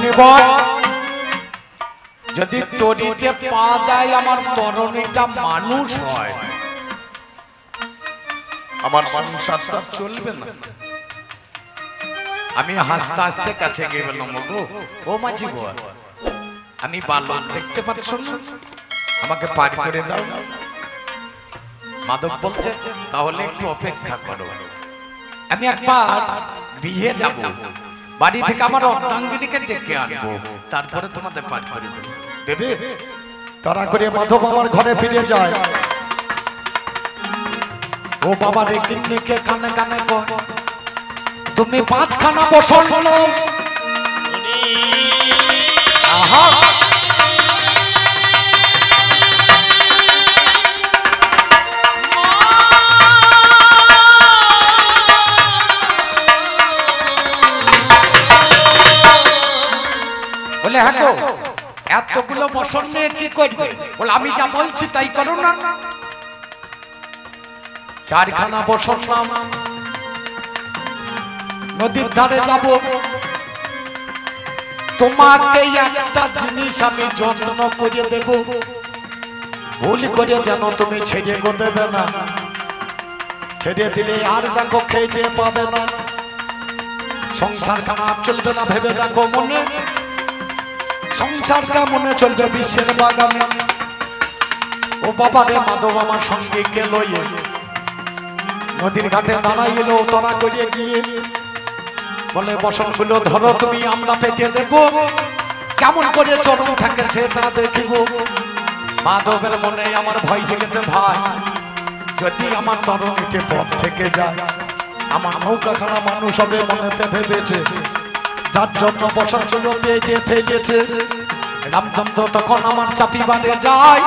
মনিবর যদি তরিতে পা দেয় আমার তরণীটা মানুষ হয়, আমার সংসারটা চলবে না। আমি হাসতে হাসতে কাছে গিয়ে বললাম, গো ও মাঝি বল, আমি বালক দেখতে পাচ্ছ না, আমাকে পার করে দাও। মাধব বলছে তাহলে একটু অপেক্ষা করো, আমি একবার বিয়ে যাব, বাড়ি থেকে আমার অর্ধাঙ্গিনীকে ডেকে আনবো, তারপরে তোমাদের পার করে দেবো। দেবে? তারা করে মাধব আমার ঘরে ফিরে যায়। ও বাবা রে কিন্নিকে কানে কানে কর, তুমি 5খানা বছর হলো আহা বলে হ্যাঁ গো, এতগুলো বছর নিয়ে কি করবে? বলে আমি যা বলছি তাই করো না। 4খানা বছর নাম নদীর ধারে যাব, তোমাকে একটা জিনিস আমি যত্ন করে দেব, ভুল করে যেন তুমি ছেড়ে গো দেবে না, ছেড়ে দিলে আর দেখো খেতে পাবে না, সংসার খারাপ চলবে না, ভেবে দেখো মনে, সংসার কেমনে চলবে বিশ্বের বাগানে। ও বাবা রে মাধব আমার সঙ্গে গেল, নদীর ঘাটে দাঁড়াইলো, তোরা করে গিয়ে বলে বসনগুলো ধরো তুমি, আমরা পেতে দেব, কেমন করে চরণ থাকে সেটা দেখিব। মাধবের মনে আমার ভয় জেগেছে, ভাই যদি আমার তরণীতে পথ থেকে যায়, আমার নৌকাখানা মানুষ হবে মনেতে ভেবেছে, যার জন্য বসনগুলো পেয়ে ফেলেছে। রামচন্দ্র তখন আমার চাপিবারে যায়,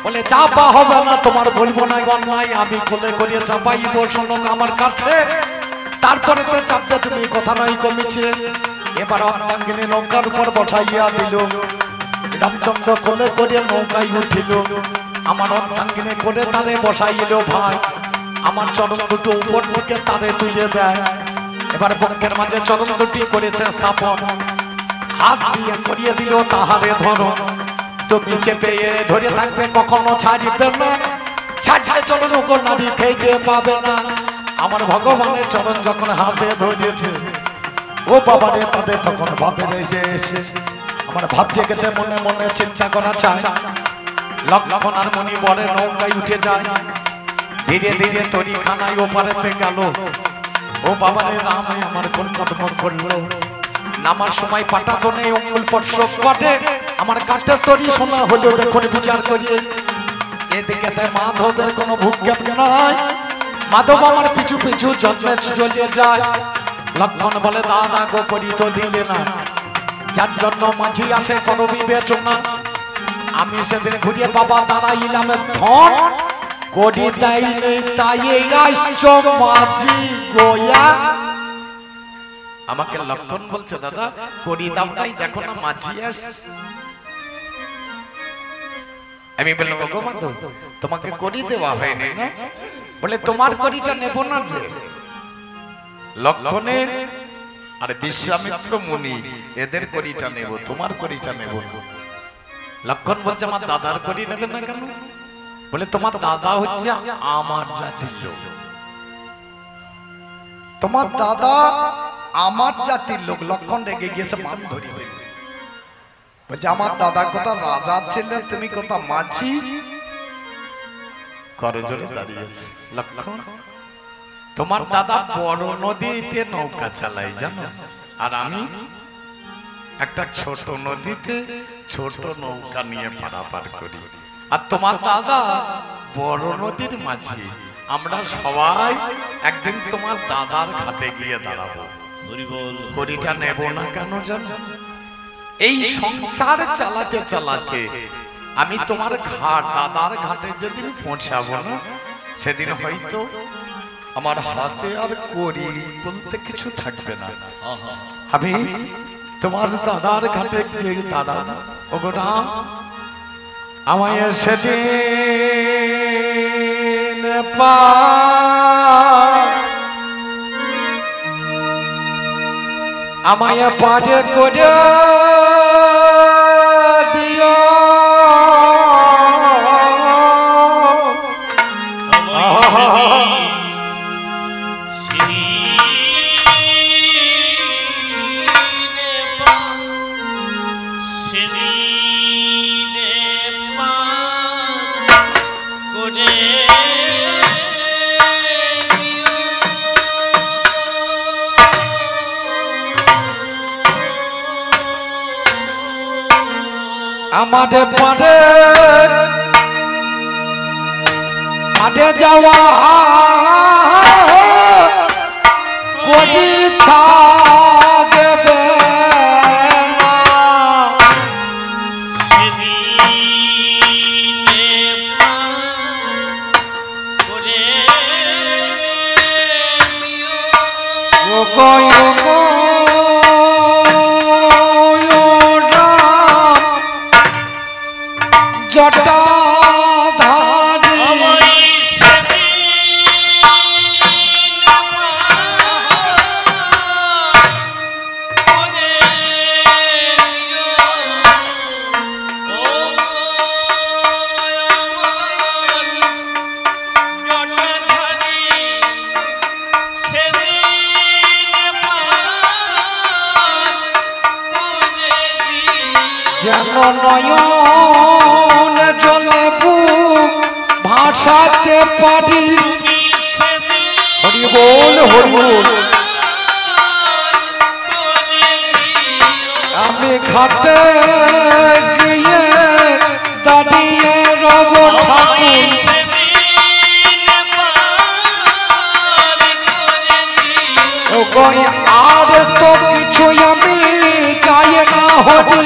বলে চাপা হবে না, তোমার বলবো না অন্যায়, আমি কোলে করিয়ে চাপাইব শোনো আমার কাছে, তারপরে তো চাপতে তুমি কথা নাই কমেছে। এবার অর্ধাঙ্গিনী নৌকার উপর বসাইয়া দিল, রামচন্দ্র কোলে করিয়ে নৌকায় উঠিল, আমার অর্ধাঙ্গিনী করে তারে বসাইল। ভাই আমার চরণ দুটো উপর থেকে তারে তুলে দেয়, এবার বঙ্কের মাঝে চরণ দুটি করেছে স্থাপন, হাত দিয়ে করিয়ে দিল তাহারে ধরো, তুমি চেপে ধরে থাকবে কখনো ছাড়িবে না, ছাড়লে চরণ উপর নাবি খেতে পাবে না। আমার ভগবানের চরণ যখন হাতে ধরেছে, ও বাবা রে তাদের তখন ভাবে এসে এসে আমার ভাব জেগেছে, মনে মনে চিন্তা করা চায়। লক্ষণ আর মণি বরে নৌকায় উঠে যায়, ধীরে ধীরে তরিখানায় ওপারেতে গেল। ও বাবা রে রাম আমার কোন কদম করলো, নামার সময় পাটা তো নেই, অঙ্গুল স্পর্শ করে আমার কাঠের তরি শোনা হলো, দেখুন বিচার করিয়ে। এদিকে মাধবের কোনো ভূজ্ঞাপ নাই, মাধব আমার পিছু পিছু যত্নে চলে যায়। লক্ষণ বলে দাদা গো করি তো দিলে না, যার জন্য মাঝি আসে করো বিবেচনা, আমি সেদিন ঘুরিয়ে বাবা দাঁড়াইলাম ধন করি দেয় নেই, তাই আসছো মাঝি গোয়া। আমাকে লক্ষণ বলছে দাদা করি দাও নাই, দেখো না মাঝি আস। আমি বললাম গো মাধব তোমাকে করি দেওয়া হয়নি না, বলে তোমার করিটা নেব না যে। লক্ষণে আর বিশ্বামিত্র মুনি এদের করিটা নেব, তোমার করিটা নেব না। লক্ষণ বলছে আমার দাদার করি নেবে না কেন? বলে তোমার দাদা হচ্ছে আমার জাতির লোক, তোমার দাদা আমার জাতির লোক। লক্ষণ রেগে গিয়েছে, মান ধরি বলছে আমার দাদা কথা রাজা ছিলেন, তুমি কথা মাঝি। করজোরে দাঁড়িয়েছে। লক্ষণ তোমার দাদা বড় নদীতে নৌকা চালায় জানো, আর আমি একটা ছোট নদীতে ছোট নৌকা নিয়ে পারাপার করি, আর তোমার দাদা বড় নদীর মাঝি। আমরা সবাই একদিন তোমার দাদার ঘাটে গিয়ে দাঁড়াবো, করিটা নেব না কেন জানো? এই সংসার চালাতে চালাতে আমি তোমার ঘাট দাদার ঘাটে যেদিন পৌঁছাবো না, সেদিন হয়তো আমার হাতে আর করি বলতে কিছু থাকবে না। আমি তোমার দাদার ঘাটে যে দাদা ওগো রাম আমায় সেদিন আমায় পারে করে দিও আমাদের পারে পারে যাওয়া কোটি থাকবে না জটাধারী যেন নয়ন জলে বুক ভাসাতে পারি হরি বল হরি বল আমি ঘাটে গিয়ে দাঁড়িয়ে রব ঠাকুর আর তো কিছু আমি চাই না হরি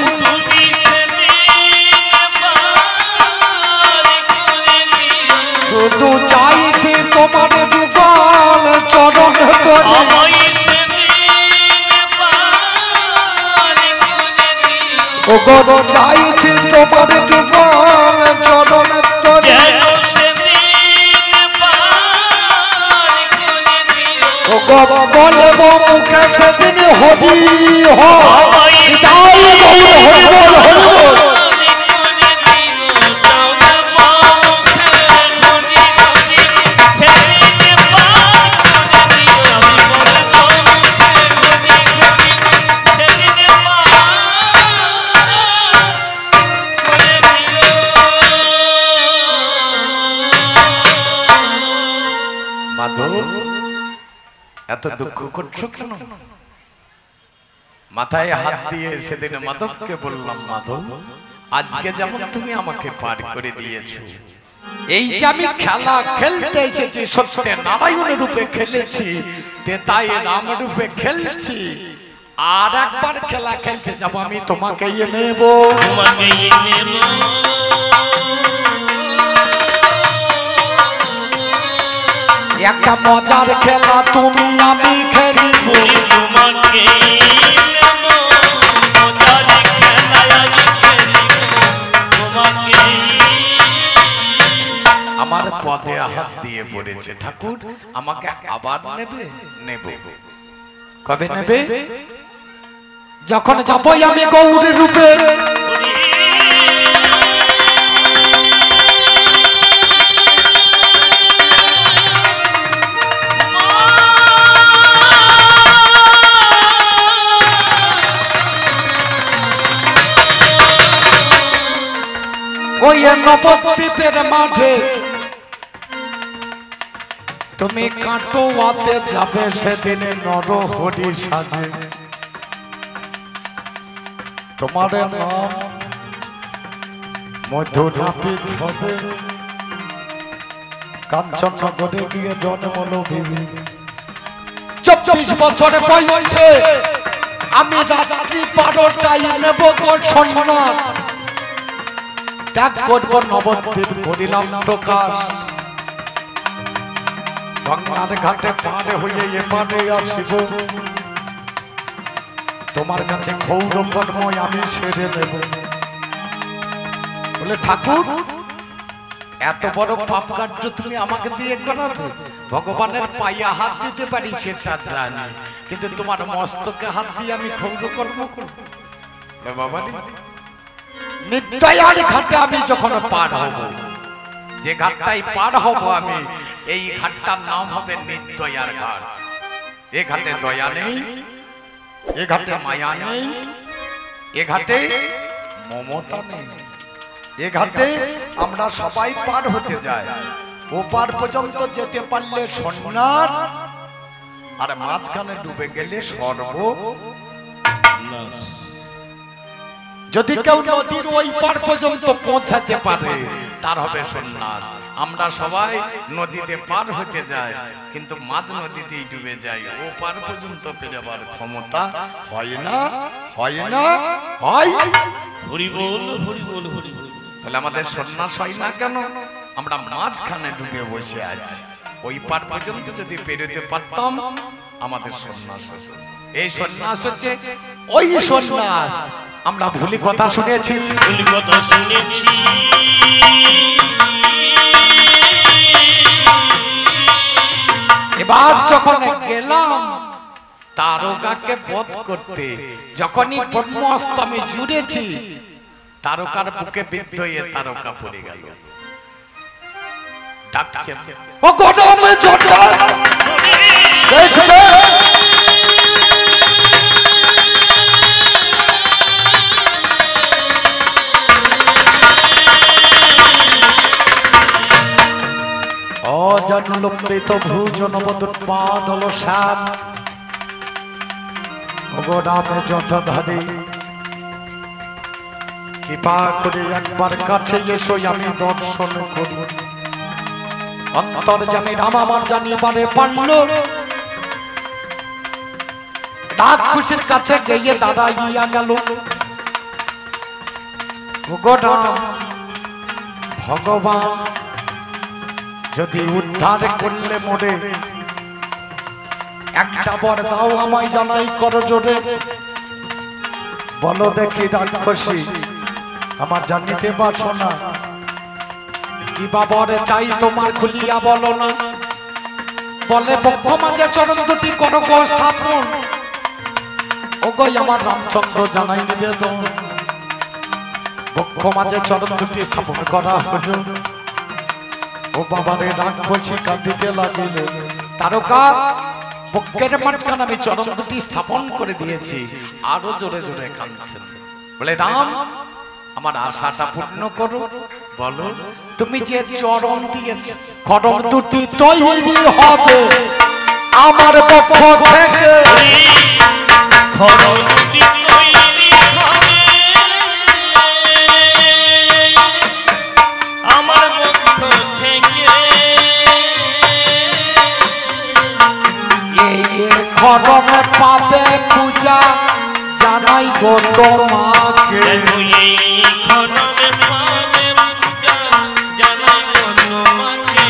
শুধু চাইছি তোমার যুগল চরণ তরে ও গো চাইছি তোমার যুগল চরণ তরে ও গো বলবো মুখে সেদিন হরি হরি বল হরি বল এত দুঃখ করছো কেন মাথায় হাত দিয়ে সেদিন মাধবকে বললাম মাধব আজকে যেমন তুমি আমাকে পার করে দিয়েছো এই যে আমি খেলা খেলতে এসেছি সত্যে নারায়ণ রূপে খেলেছি তাই রাম রূপে খেলছি আর একবার খেলা খেলতে যাব আমি তোমাকে নেব একটা মজার খেলা তুমি আমি খেলিব আমার পদে হাত দিয়ে পড়েছে ঠাকুর আমাকে আবার নেবে নেব কবে নেবে যখন যাবই আমি গৌর রূপে ওই নবদ্বীপের মাঝে তুমি কাটোয়াতে যাবে সেদিনে নরহরি সাজে তোমার নাম মধুরাপিত হবে কাঞ্চননগরে গিয়ে জন্মলো বিবি 24 বছরে বয়সে আমি রাত্রি 12টায় নেব সম্মান ত্যাগ করব নবদ্বীপ করিলাম প্রকাশ গঙ্গার ঘাটে পারে হয়ে এপারে আসিব তোমার কাছে গৌর কর্মই আমি সেরে নেব বলে ঠাকুর এত বড় পাপ কার্য তুমি আমাকে দিয়ে করাবে? ভগবানের পায়ে হাত দিতে পারি সেটা জানি, কিন্তু তোমার মস্তকে হাত দিয়ে আমি ক্ষৌর কর্ম করব? বাবা নিত্যয়ার ঘাটে আমি যখন পার হব, যে ঘাটটাই পার হব আমি, এই ঘাটটার নাম হবে নিত্যয়ার ঘাট। এ ঘাটে দয়া নেই, এ ঘাটে মায়া নেই, এ ঘাটে মমতা নেই। এ ঘাটে আমরা সবাই পার হতে যাই, ও পার পর্যন্ত যেতে পারলে সন্ন্যাস, আর মাঝখানে ডুবে গেলে সর্বনাশ। যদি কেউ নদীর ওই পার পর্যন্ত পৌঁছাতে পারে তার হবে সন্ন্যাস। আমরা সবাই নদীতে পার হতে যাই, কিন্তু মাঝ নদীতেই ডুবে যাই, ও পার পর্যন্ত পেরোবার ক্ষমতা হয় না, হয় না, হয়। হরি বল, হরি বল, হরি বল। তাহলে আমাদের সন্ন্যাস হয় না কেন? আমরা মাঝখানে ডুবে বসে আছি। ওই পার পর্যন্ত যদি পেরোতে পারতাম আমাদের সন্ন্যাস হতো। এই সন্ন্যাস হচ্ছে ওই সন্ন্যাস। আমরা ভুলি কথা শুনেছি, ভুল কথা শুনেছি। এবার যখন গেলাম তারকাকে বধ করতে, যখনই ব্রহ্মাস্ত্র আমি জুড়েছি, তারকার বুকে বিদ্ধ হয়ে তারকা পড়ে গেল। ডাকছে, ও গরমে জটা দেখবে। অজনলম্বিত ভুজন বদুৎপাদল শ্যাম, ভগবানে জটাধারী, কৃপা করে একবার কাছে এসো আমি দর্শন করি। অন্তর্যামী রাম আমার জানিবারে পারল, রাক্ষসের কাছে গিয়ে দাঁড়াইয়া গেল। ভগবান যদি উদ্ধার করলে মোরে, একটা বর দাও আমায় জানাই কর জোরে। বলো দেখি রাক্ষসী আমার জানিতে পারছো না, কি বাবরে চাই তোমার খুলিয়া বলো না। বলে বক্ষ মাঝে চরণ দুটি করো গো স্থাপন, ও গো আমার রামচন্দ্র জানাই নিবেদন। বক্ষ মাঝে চরণ দুটি স্থাপন করা হলো, ও বাবারে রাক্ষসী কাঁদিতে লাগিল। তারকা বক্ষের মাঝখানে আমি চরণ দুটি স্থাপন করে দিয়েছি, আরো জোরে জোরে কাঁদছেন। বলে রাম আমার আশাটা পূর্ণ করো। বলো তুমি যে চরণ দিয়েছো, খড়ম দুটি তৈরি হবে আমার পক্ষ থেকে। খড়ম দুটি তৈরি হবে আমার পক্ষ থেকে। এই খড়মে পাবে পূজা জানাই গো তোমাকে। দেখো এই খড়মে পাবে পূজা জানাই গো তোমাকে।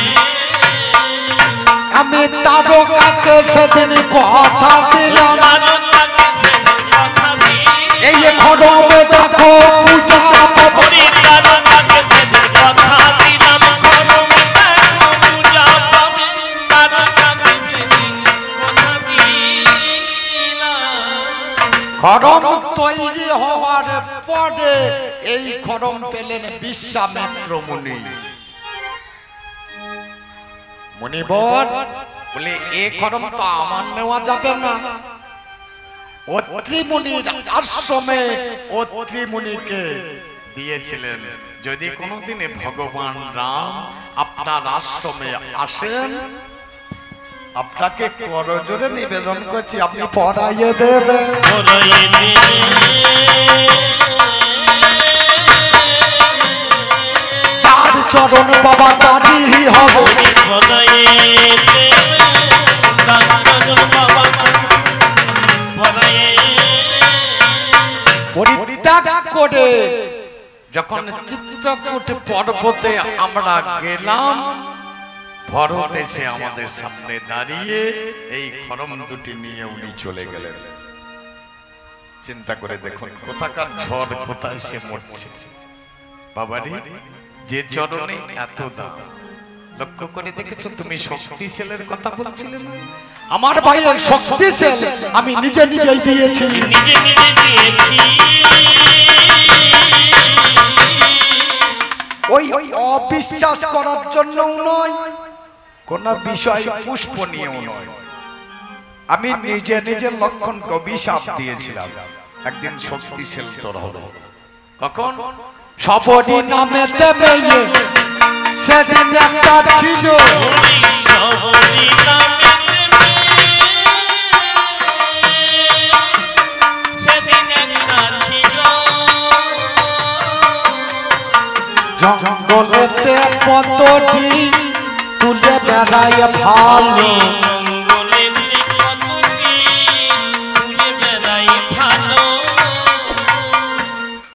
আমি তারকাকে সেদিন কথা দিলাম, তারকাকে সেদিন কথা দিলাম। এই খড়মে দেখো পূজা পাবো। হরি তারকাকে সেদিন কথা দিলাম, খড়মে দেখো পূজা পাবে। তারকাকে সেদিন কথা দিলাম। খড়ম তৈরি হওয়ার পরে এই খড়ম পেলেন বিশ্বামিত্র মুনি। মুনিবর বলে এ খড়ম তো আমার নেওয়া যাবে না, অত্রি মুনির আশ্রমে অত্রি মুনিকে দিয়েছিলেন। যদি কোনোদিনে ভগবান রাম আপনার আশ্রমে আসেন, আপনাকে করজোড়ে নিবেদন করছি আপনি পড়াইয়ে দেবেন। পরায়ে দেবে চার চরণ বাবা দাঁড়ি হবে, পরায়ে দেবে দান্তজন বাবা পরায়ে। পরিত্যাগ করে যখন চিত্রকূট পর্বতে আমরা গেলাম, ভরত এসে আমাদের সামনে দাঁড়িয়ে এই খড়ম দুটি নিয়ে উনি চলে গেলেন। চিন্তা করে দেখুন কোথাকার ঝড় কোথায় সে মরছে। বাবারি যে চরণে এত দাম। লক্ষ্য করে দেখেছো তুমি শক্তিশালের কথা বলছিলে না? আমার ভাইয়ের শক্তিশাল আমি নিজে নিজেই দিয়েছি। নিজে নিজে দিয়েছি। ওই অবিশ্বাস করার জন্য নয়, কোন বিষয় পুষ্প নিয়েও নয়। আমি নিজে নিজে লক্ষণকে অভিশাপ দিয়েছিলাম, একদিন শক্তিশাল তোর হবে। কখন? সবরি নামে দেবে সেদিন একটা ছিল, ওই সবরি নামে দেবে, সেদিন একটা ছিল। জঙ্গলেতে পতটি তুলে বেড়ায় ভালো,